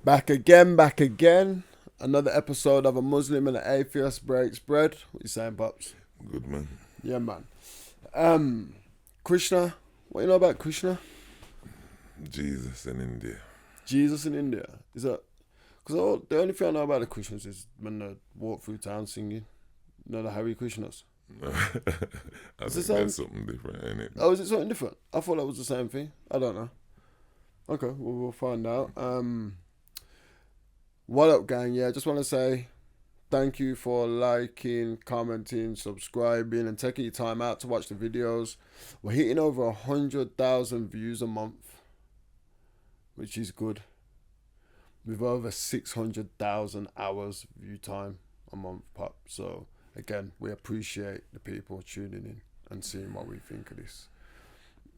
Back again. Another episode of A Muslim and an Atheist Breaks Bread. What you saying, Pops? Good, man. Yeah, man. Krishna. What you know about Krishna? Jesus in India. Jesus in India. Is that... Because the only thing I know about the Krishnas is when they walk through town singing. You know the Hare Krishnas? I It's think the same? that's something different, ain't it? Oh, is it something different? I thought that was the same thing. I don't know. Okay, well, we'll find out. What up, gang? Yeah, I just want to say thank you for liking, commenting, subscribing, and taking your time out to watch the videos. We're hitting over 100,000 views a month, which is good. With over 600,000 hours view time a month, Pop. So, again, we appreciate the people tuning in and seeing what we think of this.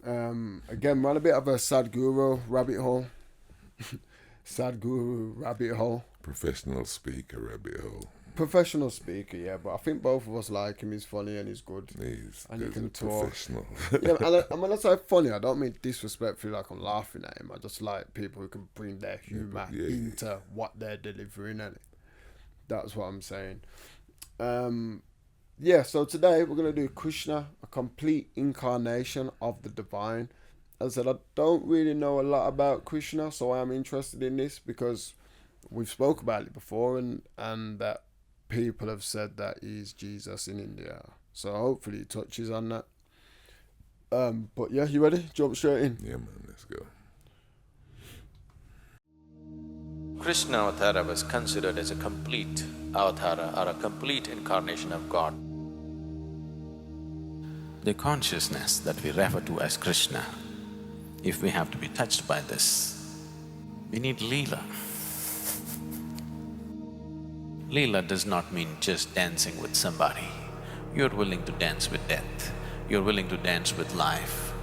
Again, we're on a bit of a Sadhguru rabbit hole. Sadhguru rabbit hole. Professional speaker rabbit hole. Professional speaker, yeah, but I think both of us like him. He's funny and he's good. He's he can talk. professional. Yeah, and when I say funny, I don't mean disrespectfully like I'm laughing at him. I just like people who can bring their humour into what they're delivering, and that's what I'm saying. Yeah, so today we're going to do Krishna, a complete incarnation of the divine. As I said, I don't really know a lot about Krishna, so I am interested in this because we've spoke about it before and that people have said that he's Jesus in India. So hopefully he touches on that. But yeah, you ready? Jump straight in. Yeah, man, let's go. Krishna Avatara was considered as a complete avatara or a complete incarnation of God. The consciousness that we refer to as Krishna, if we have to be touched by this, we need Leela. Leela does not mean just dancing with somebody. You're willing to dance with death, you're willing to dance with life.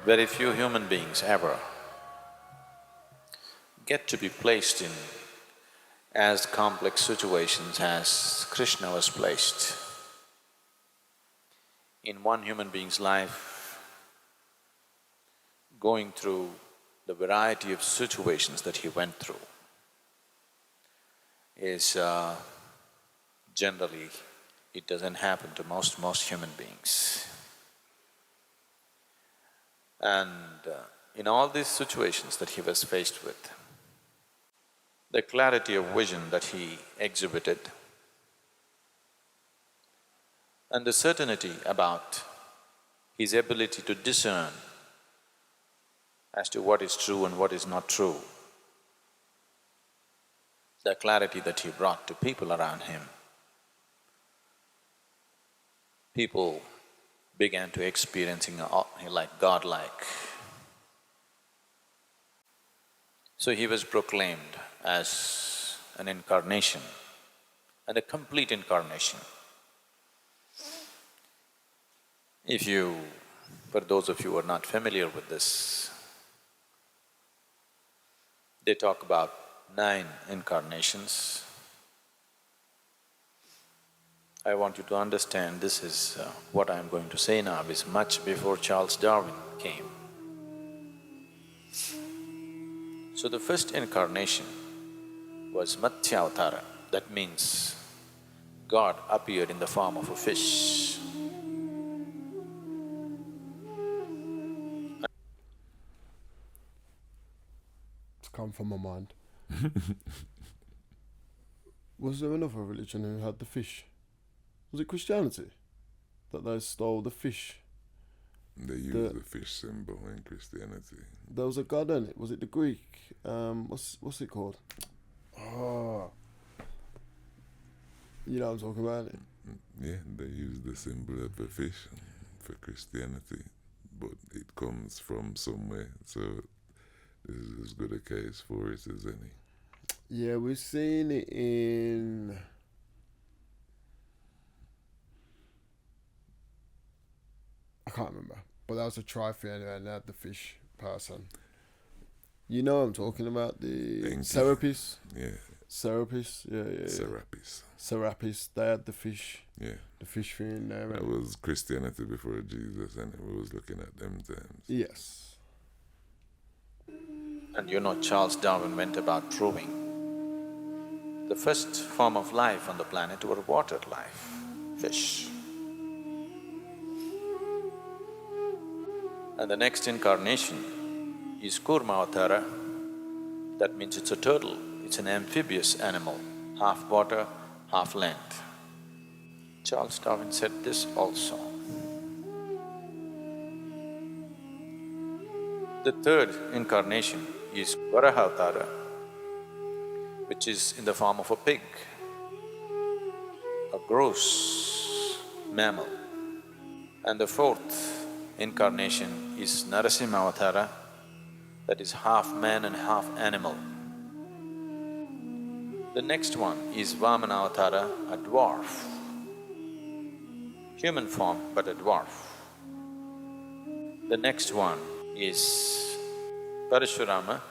Very few human beings ever get to be placed in as complex situations as Krishna was placed. In one human being's life, going through the variety of situations that he went through is generally, it doesn't happen to most human beings. And in all these situations that he was faced with, the clarity of vision that he exhibited and the certainty about his ability to discern as to what is true and what is not true, the clarity that he brought to people around him, people began to experiencing like godlike. So he was proclaimed as an incarnation and a complete incarnation. For those of you who are not familiar with this, they talk about 9 incarnations. I want you to understand this is what I am going to say now is much before Charles Darwin came. So the first incarnation was Matsya Avatara, that means God appeared in the form of a fish. It's come from my mind. Was there another religion who had the fish? Was it Christianity? That they stole the fish? They use the fish symbol in Christianity. There was a god in it. Was it the Greek? What's it called? Oh, you know what I'm talking about it. Yeah, they use the symbol of a fish for Christianity, but it comes from somewhere, so this is as good a case for it as any. Yeah, we've seen it in… I can't remember, but that was a trophy anyway, and they had the fish person. You know what I'm talking about, the Serapis? Yeah. Serapis, yeah. Serapis. Serapis, they had the fish thing in there. That was Christianity before Jesus, and we was looking at them times. Yes. And you know, Charles Darwin went about proving the first form of life on the planet were water life, fish. And the next incarnation is Kurma Avtara. That means it's a turtle, it's an amphibious animal, half water, half land. Charles Darwin said this also. The third incarnation is Varaha Avtara, which is in the form of a pig, a gross mammal. And the fourth incarnation is Narasimha Avtara, that is half man and half animal. The next one is Vamana Avtara, a dwarf, human form but a dwarf. The next one is Parashurama,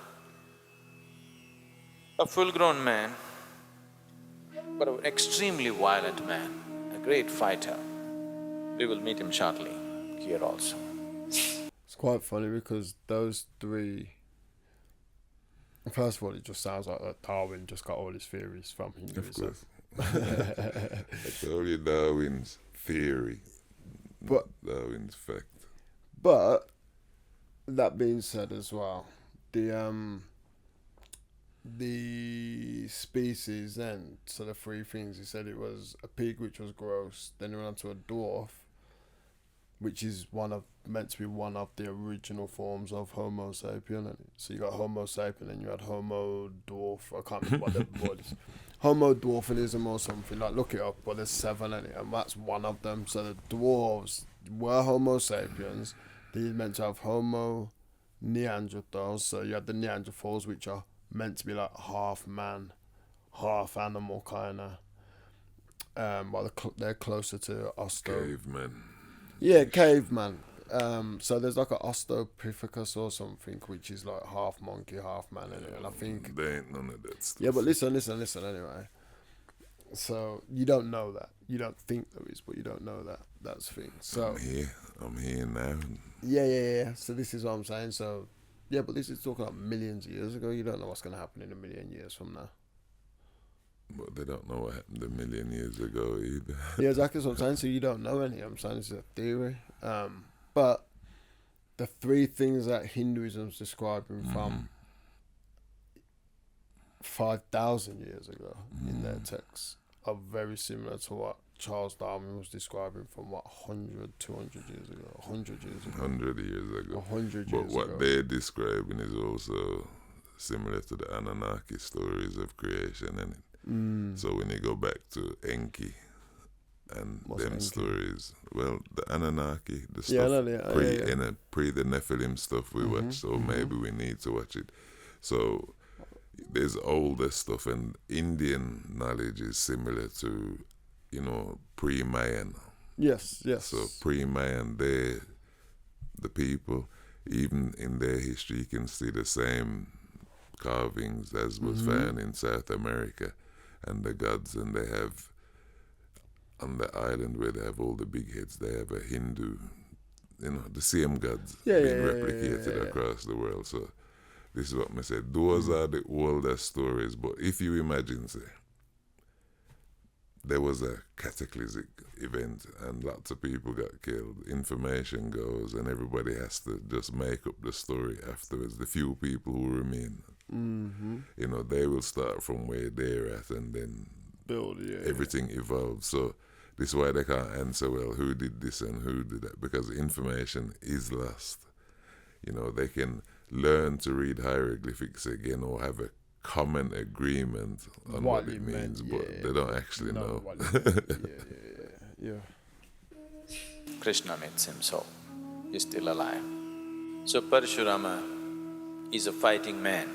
a full-grown man, but an extremely violent man, a great fighter. We will meet him shortly here also. It's quite funny because those three, first of all, it just sounds like that Darwin just got all his theories from Hinduism. Of course. That's only Darwin's theory, But Darwin's fact. But that being said as well, the species then, so the three things, he said it was a pig which was gross, then he went on to a dwarf, which is meant to be one of the original forms of Homo sapien. So you got Homo sapien and you had Homo dwarf, I can't remember what the word is. Homo dwarfinism or something, like look it up, but there's 7 in it, and that's one of them. So the dwarves were Homo sapiens, they meant to have Homo Neanderthals, so you had the Neanderthals which are meant to be like half man, half animal kinda. But they're closer to Caveman. Yeah, caveman. So there's like an Australopithecus or something, which is like half monkey, half man, anyway. And I think There ain't none of that stuff. yeah, but listen anyway. So you don't know that. You don't think there is, but you don't know that. That's the thing. So I'm here now. yeah. So this is what I'm saying. So yeah, but this is talking about millions of years ago. You don't know what's gonna happen in a million years from now. But they don't know what happened a million years ago either. Yeah, exactly what I'm saying. So you don't know any. I'm saying it's a theory. But the 3 things that Hinduism's describing from 5,000 years ago in their texts are very similar to what Charles Darwin was describing from 100, 200 years ago, 100 years ago. 100 years ago. 100 years But what ago. they're describing is also similar to the Anunnaki stories of creation, and so when you go back to Enki and What's them Enki? stories, well, the Anunnaki, the Yeah, stuff pre the Nephilim stuff we watch, so maybe we need to watch it. So there's older stuff, and Indian knowledge is similar to, pre-Mayan. Yes. So pre-Mayan, the people, even in their history, you can see the same carvings as was found in South America, and the gods, and they have, on the island where they have all the big heads, they have a Hindu, the same gods being replicated across the world. So this is what I said. Those are the older stories, but if you imagine, say, there was a cataclysmic event and lots of people got killed, information goes, and everybody has to just make up the story afterwards. The few people who remain, they will start from where they're at, and then everything evolves. So this is why they can't answer, well, who did this and who did that, because the information is lost. They can learn to read hieroglyphics again or have a common agreement on what it means, but they don't actually know. Yeah. Krishna meets him, so he's still alive. So Parashurama is a fighting man.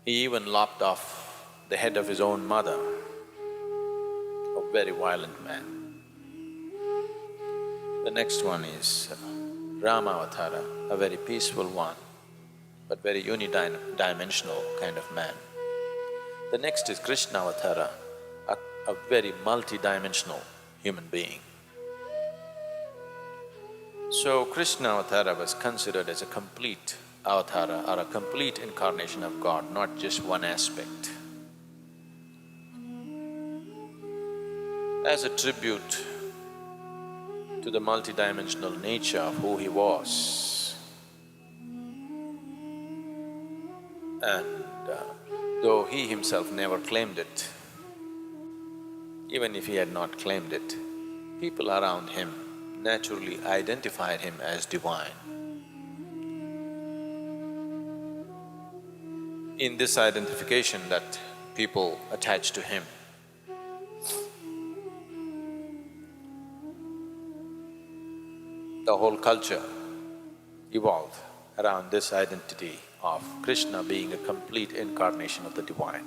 He even lopped off the head of his own mother, a very violent man. The next one is Rama Avtara, a very peaceful one. but very unidimensional kind of man. The next is Krishna Avatara, a very multi-dimensional human being. So Krishna Avatara was considered as a complete avatara or a complete incarnation of God, not just one aspect. As a tribute to the multi-dimensional nature of who he was. And though he himself never claimed it, even if he had not claimed it, people around him naturally identified him as divine. In this identification that people attach to him, the whole culture evolved around this identity of Krishna being a complete incarnation of the divine.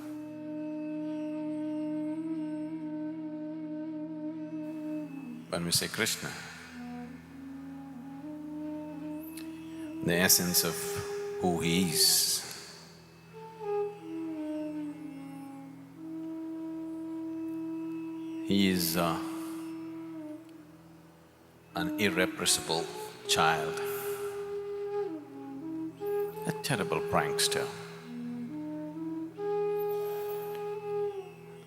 When we say Krishna, the essence of who he is, he is an irrepressible child, a terrible prankster,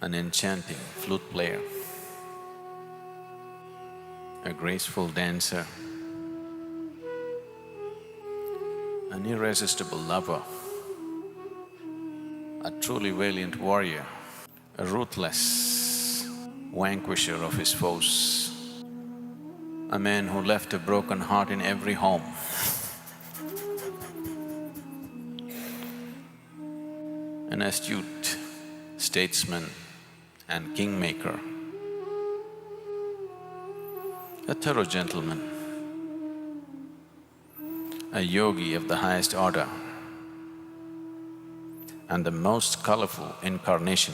an enchanting flute player, a graceful dancer, an irresistible lover, a truly valiant warrior, a ruthless vanquisher of his foes, a man who left a broken heart in every home. An astute statesman and kingmaker, a thorough gentleman, a yogi of the highest order, and the most colorful incarnation.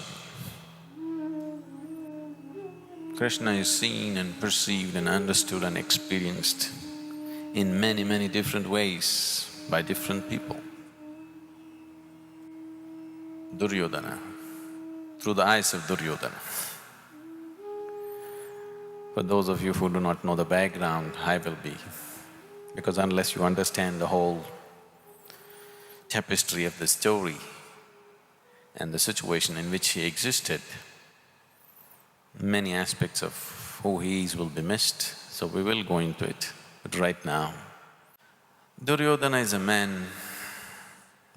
Krishna is seen and perceived and understood and experienced in many, many different ways by different people. Duryodhana, through the eyes of Duryodhana. For those of you who do not know the background, I will be, because unless you understand the whole tapestry of the story and the situation in which he existed, many aspects of who he is will be missed, so we will go into it. But right now, Duryodhana is a man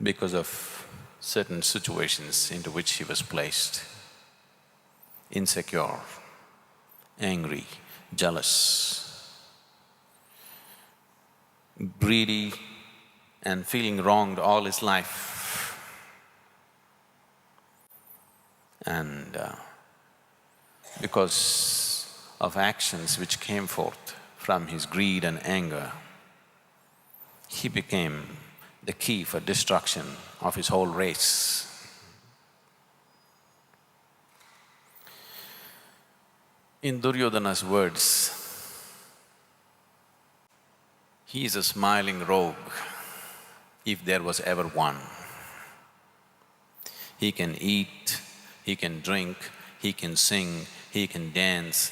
because of certain situations into which he was placed. Insecure, angry, jealous, greedy and feeling wronged all his life. And because of actions which came forth from his greed and anger, he became the key for destruction of his whole race. In Duryodhana's words, he is a smiling rogue, if there was ever one. He can eat, he can drink, he can sing, he can dance,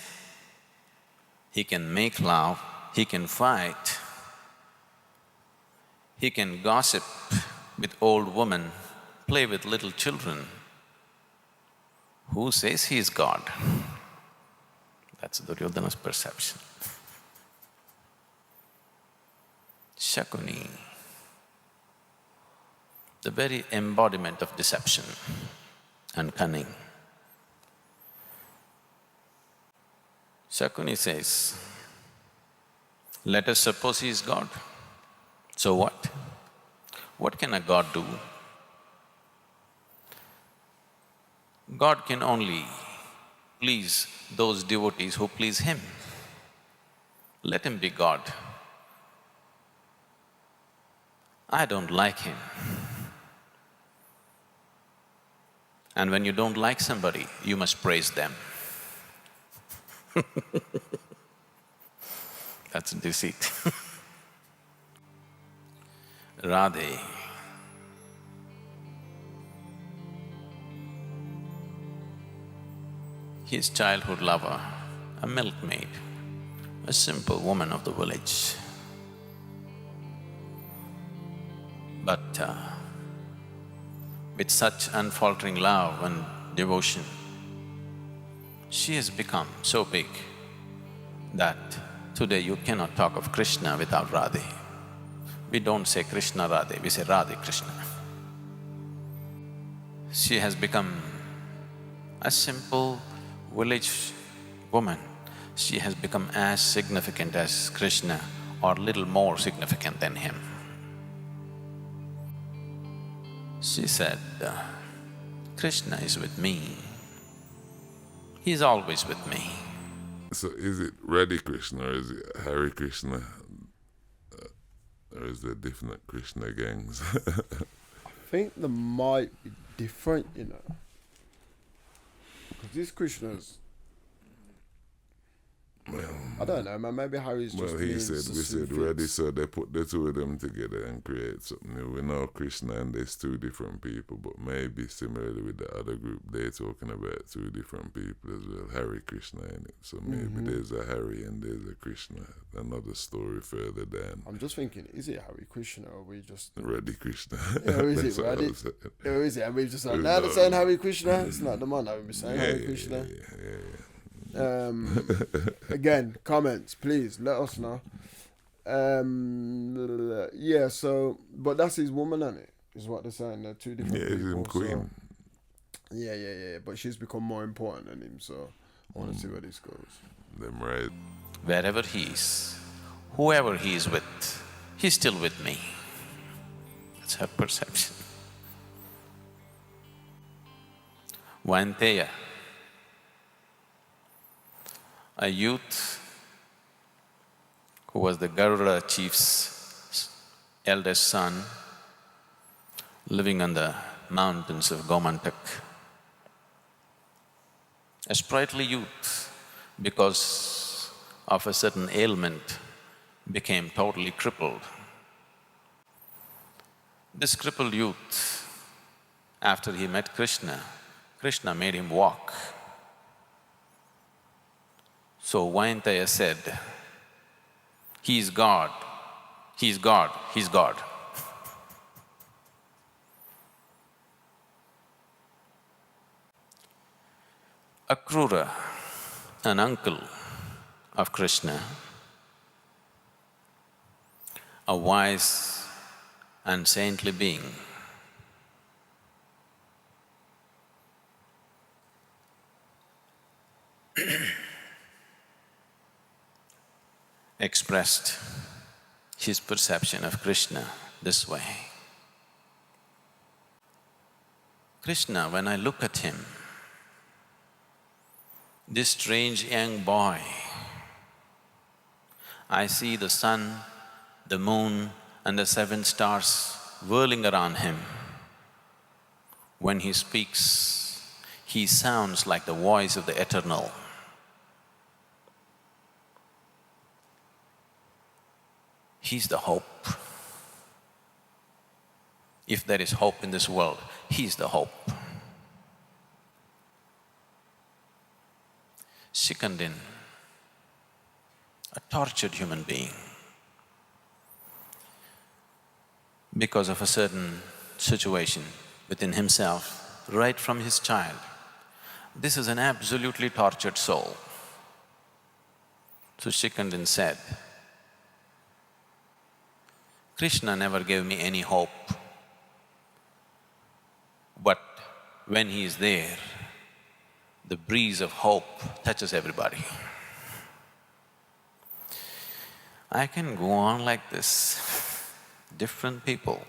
he can make love, he can fight, he can gossip with old women, play with little children. Who says he is God? That's Duryodhana's perception. Shakuni, the very embodiment of deception and cunning. Shakuni says, let us suppose he is God. So what? What can a God do? God can only please those devotees who please him. Let him be God. I don't like him. And when you don't like somebody, you must praise them. That's deceit. Radha, his childhood lover, a milkmaid, a simple woman of the village. But with such unfaltering love and devotion, she has become so big that today you cannot talk of Krishna without Radha. We don't say Krishna Radha, we say Radha Krishna. She has become a simple village woman. She has become as significant as Krishna or little more significant than him. She said, Krishna is with me. He's always with me. So is it Radha Krishna or is it Hare Krishna? Or is there different Krishna gangs? I think there might be different, you know. Because these Krishnas, I don't know, man, maybe Harry's just Well, he means said, the we said suffix. Radha, so they put the two of them together and create something new. We know Krishna and there's two different people, but maybe similarly with the other group, they're talking about two different people as well, Hare Krishna in it. So maybe there's a Hare and there's a Krishna, another story further down. I'm just thinking, is it Hare Krishna or are we just… Radha Krishna. Yeah, or is That's it what I Radha? was saying. Or is it? And we've just like, Who now they're knows? saying Hare Krishna, it's not the man, I would be saying Hare Yeah, Krishna. yeah. Again, comments, please let us know. Yeah, so, but that's his woman, isn't it? Is what they're saying. They're two different Yeah, people. he's him queen. So, yeah. But she's become more important than him, so I want to see where this goes. Them right. Wherever he is, whoever he is with, he's still with me. That's her perception. Vainteya, a youth who was the Garuda chief's eldest son, living on the mountains of Gomantak. A sprightly youth, because of a certain ailment, became totally crippled. This crippled youth, after he met Krishna, Krishna made him walk. So Vainteya said, he is God, he's God, he's God. Akrura, an uncle of Krishna, a wise and saintly being, expressed his perception of Krishna this way. Krishna, when I look at him, this strange young boy, I see the sun, the moon and the 7 stars whirling around him. When he speaks, he sounds like the voice of the eternal. He's the hope. If there is hope in this world, he's the hope. Sikandin, a tortured human being, because of a certain situation within himself, right from his child. This is an absolutely tortured soul. So Sikandin said, Krishna never gave me any hope, but when he is there, the breeze of hope touches everybody. I can go on like this. Different people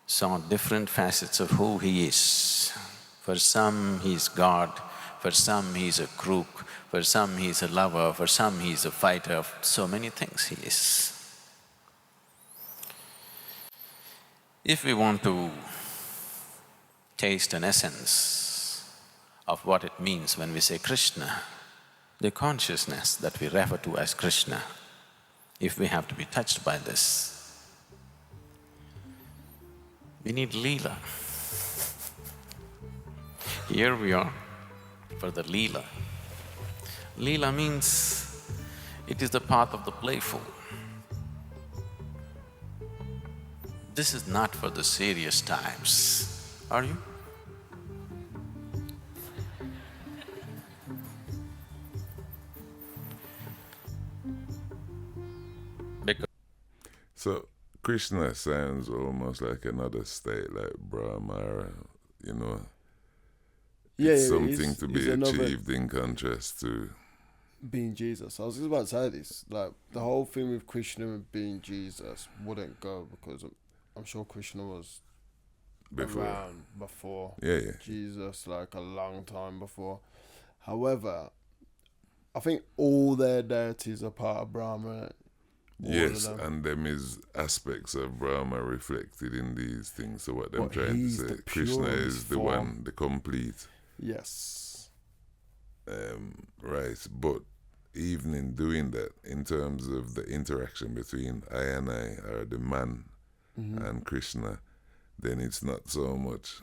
saw different facets of who he is. For some he's God, for some he's a crook, for some he's a lover, for some he's a fighter, so many things he is. If we want to taste an essence of what it means when we say Krishna, the consciousness that we refer to as Krishna, if we have to be touched by this, we need Leela. Here we are, for the Leela. Leela means it is the path of the playful. This is not for the serious times, are you? Because So Krishna sounds almost like another state, like Brahma, or, you know, Yeah, it's yeah, something he's- to he's be another- achieved in contrast to. being Jesus. I was just about to say this. Like, the whole thing with Krishna being Jesus wouldn't go because I'm sure Krishna was Before. around before Yeah, yeah. Jesus, like a long time before. However, I think all their deities are part of Brahma. All Yes, of them. and them is aspects of Brahma reflected in these things. So what I'm But trying to he's say, the Krishna purest is the form. one, the complete. Yes. Right, but even in doing that, in terms of the interaction between I and I, or the man and Krishna, then it's not so much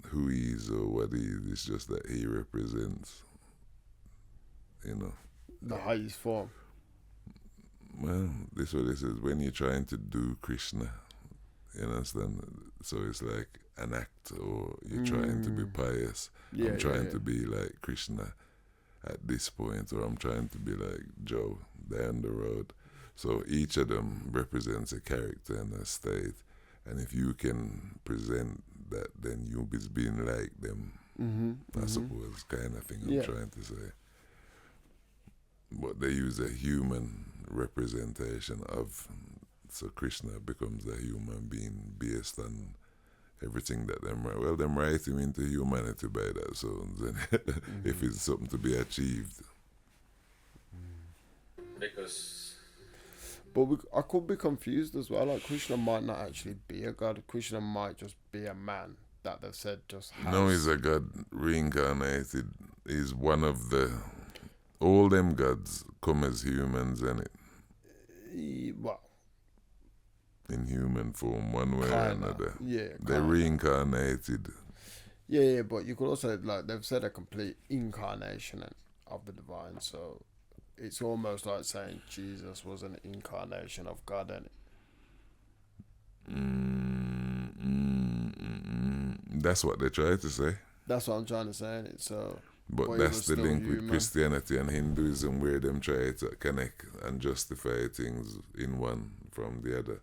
who he is or what he is, it's just that he represents, you know. The highest form. Well, this is what it says, when you're trying to do Krishna, you understand? So it's like an act, or you're trying to be pious. Yeah, I'm trying yeah. to be like Krishna at this point, or I'm trying to be like Joe down the road. So each of them represents a character and a state, and if you can present that, then you'll be being like them. I suppose, kind of thing I'm Yeah. trying to say. But they use a human representation of, so Krishna becomes a human being based on everything that them write him into humanity by that. So then if it's something to be achieved, because But I could be confused as well. Like, Krishna might not actually be a god. Krishna might just be a man that they've said just has. no, he's a god reincarnated. He's one of the, all them gods come as humans, and it Well, in human form, one way or kinda. another. Yeah, They're kinda. reincarnated. Yeah, but you could also, like, they've said a complete incarnation of the divine. So it's almost like saying Jesus was an incarnation of God, and That's what they try to say. that's what I'm trying to say. Innit? So, But he that's was the still link with human. Christianity and Hinduism, where them try to connect and justify things in one from the other.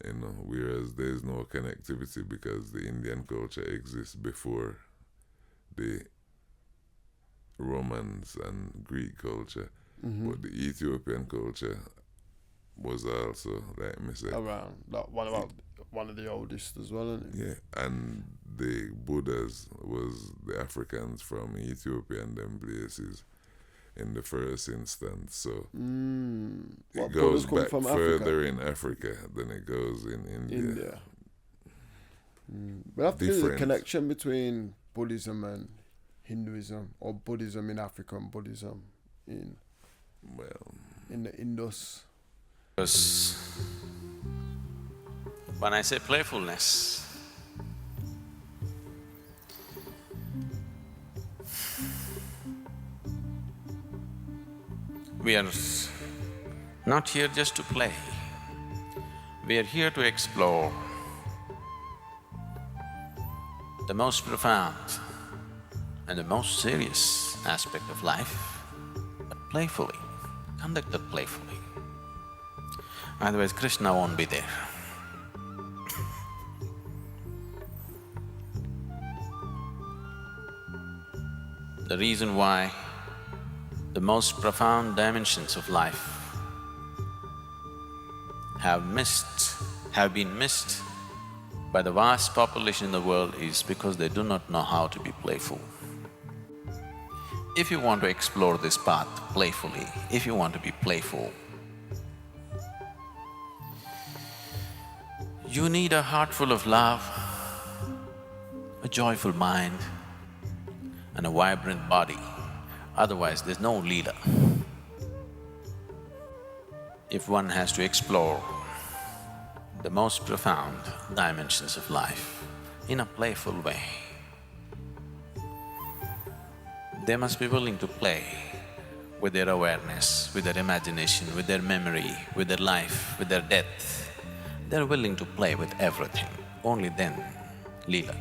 You know, whereas there's no connectivity because the Indian culture exists before the Romans and Greek culture. But the Ethiopian culture was also, like me say, around like one of the oldest as well, isn't it? yeah, and the Buddhas was the Africans from Ethiopia and them places in the first instance. So What, it Buddha's goes come back from further Africa? in Africa than it goes in India. India. But I think there's a Different. connection between Buddhism and Hinduism, or Buddhism in Africa and Buddhism in Well, the Indus. Because when I say playfulness, we are not here just to play. We are here to explore the most profound and the most serious aspect of life, but playfully, conducted playfully. Otherwise, Krishna won't be there. The reason why the most profound dimensions of life have been missed by the vast population in the world is because they do not know how to be playful. If you want to explore this path playfully, if you want to be playful, you need a heart full of love, a joyful mind, and a vibrant body. Otherwise, there's no Leela. If one has to explore the most profound dimensions of life in a playful way, They must be willing to play with their awareness, with their imagination, with their memory, with their life, with their death. They're willing to play with everything. Only then, Leela.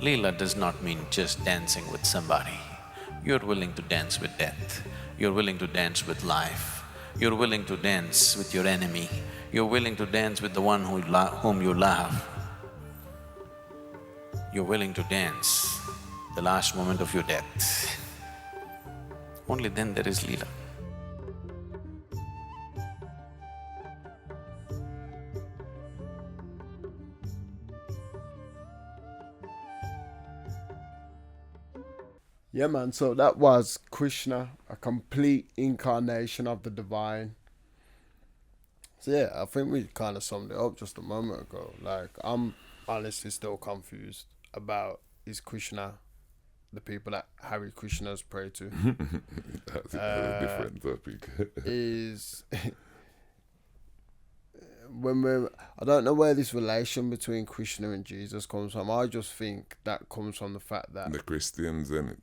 Leela does not mean just dancing with somebody. You're willing to dance with death. You're willing to dance with life. You're willing to dance with your enemy. You're willing to dance with the one whom you love. You're willing to dance the last moment of your death. Only then there is Leela. Yeah, man, so that was Krishna, a complete incarnation of the divine. So yeah, I think we kind of summed it up just a moment ago. Like, I'm honestly still confused about, is Krishna the people that Hare Krishnas pray to? That's a different topic. Is when we're, I don't know where this relation between Krishna and Jesus comes from. I just think that comes from the fact that The Christians and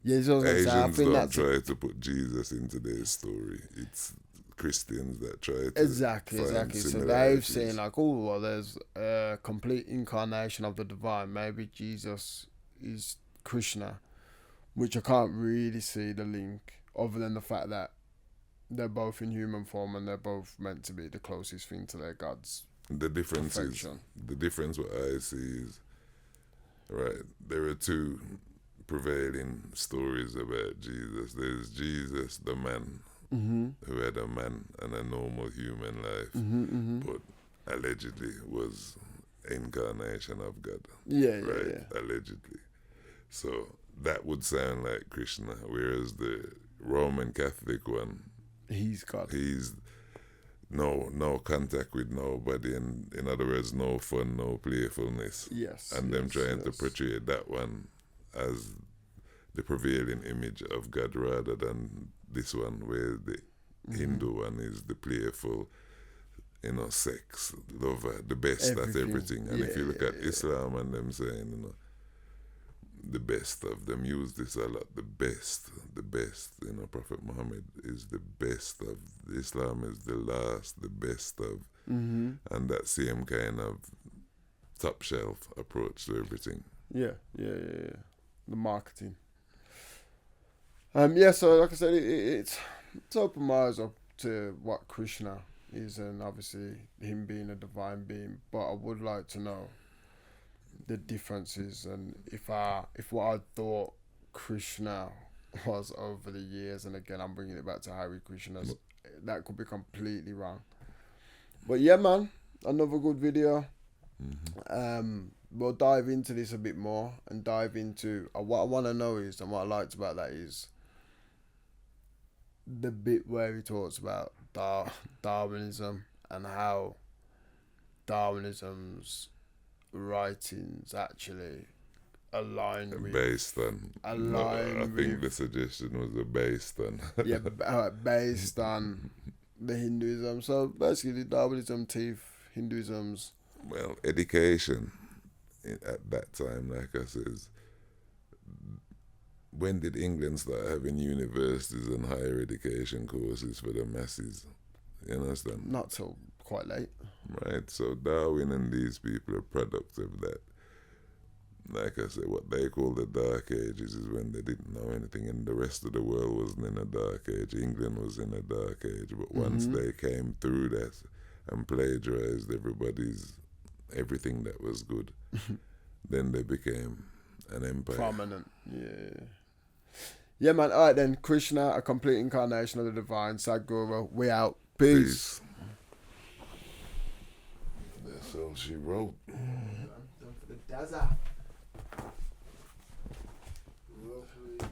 yeah, so I was gonna say, I Asians think don't that's try to put Jesus into their story. It's Christians that try to exactly. find So they've similarities. seen like, oh, well, there's a complete incarnation of the divine. Maybe Jesus is Krishna, which I can't really see the link, other than the fact that they're both in human form and they're both meant to be the closest thing to their gods. The difference Perfection. the difference what I see is, right, there are two prevailing stories about Jesus. There's Jesus, the man, who had a man and a normal human life, but allegedly was incarnation of God. Yeah, right? yeah. Allegedly. So that would sound like Krishna, whereas the Roman Catholic one, He's God. he's no contact with nobody, and in other words, no fun, no playfulness. Yes. And them trying to yes. portray that one as the prevailing image of God rather than this one where the Hindu one is the playful, sex, lover, the best at Everything. everything. And if you look at yeah. Islam and them saying, the best of them use this a lot, the best, Prophet Muhammad is the best of, Islam is the last, the best of, and that same kind of top shelf approach to everything. Yeah. The marketing. So like I said, it's opened my eyes up to what Krishna is, and obviously him being a divine being. But I would like to know the differences, and if what I thought Krishna was over the years, and again I'm bringing it back to Hare Krishnas, that could be completely wrong. But yeah, man, another good video. We'll dive into this a bit more and dive into what I want to know is, and what I liked about that is the bit where he talks about Darwinism and how Darwinism's writings actually align with Based on, I think the suggestion was based on. based on the Hinduism. So basically, Darwinism, Hinduism's. Well, education at that time, like I says, when did England start having universities and higher education courses for the masses? You understand? Not till quite late. Right, so Darwin and these people are products of that. Like I said, what they call the Dark Ages is when they didn't know anything, and the rest of the world wasn't in a Dark Age. England was in a Dark Age, but once they came through that and plagiarized everything that was good, then they became an empire. Prominent, yeah, man. All right then, Krishna, a complete incarnation of the divine. Sadhguru, we out. Peace. That's all she wrote. Done for the desert. Roughly.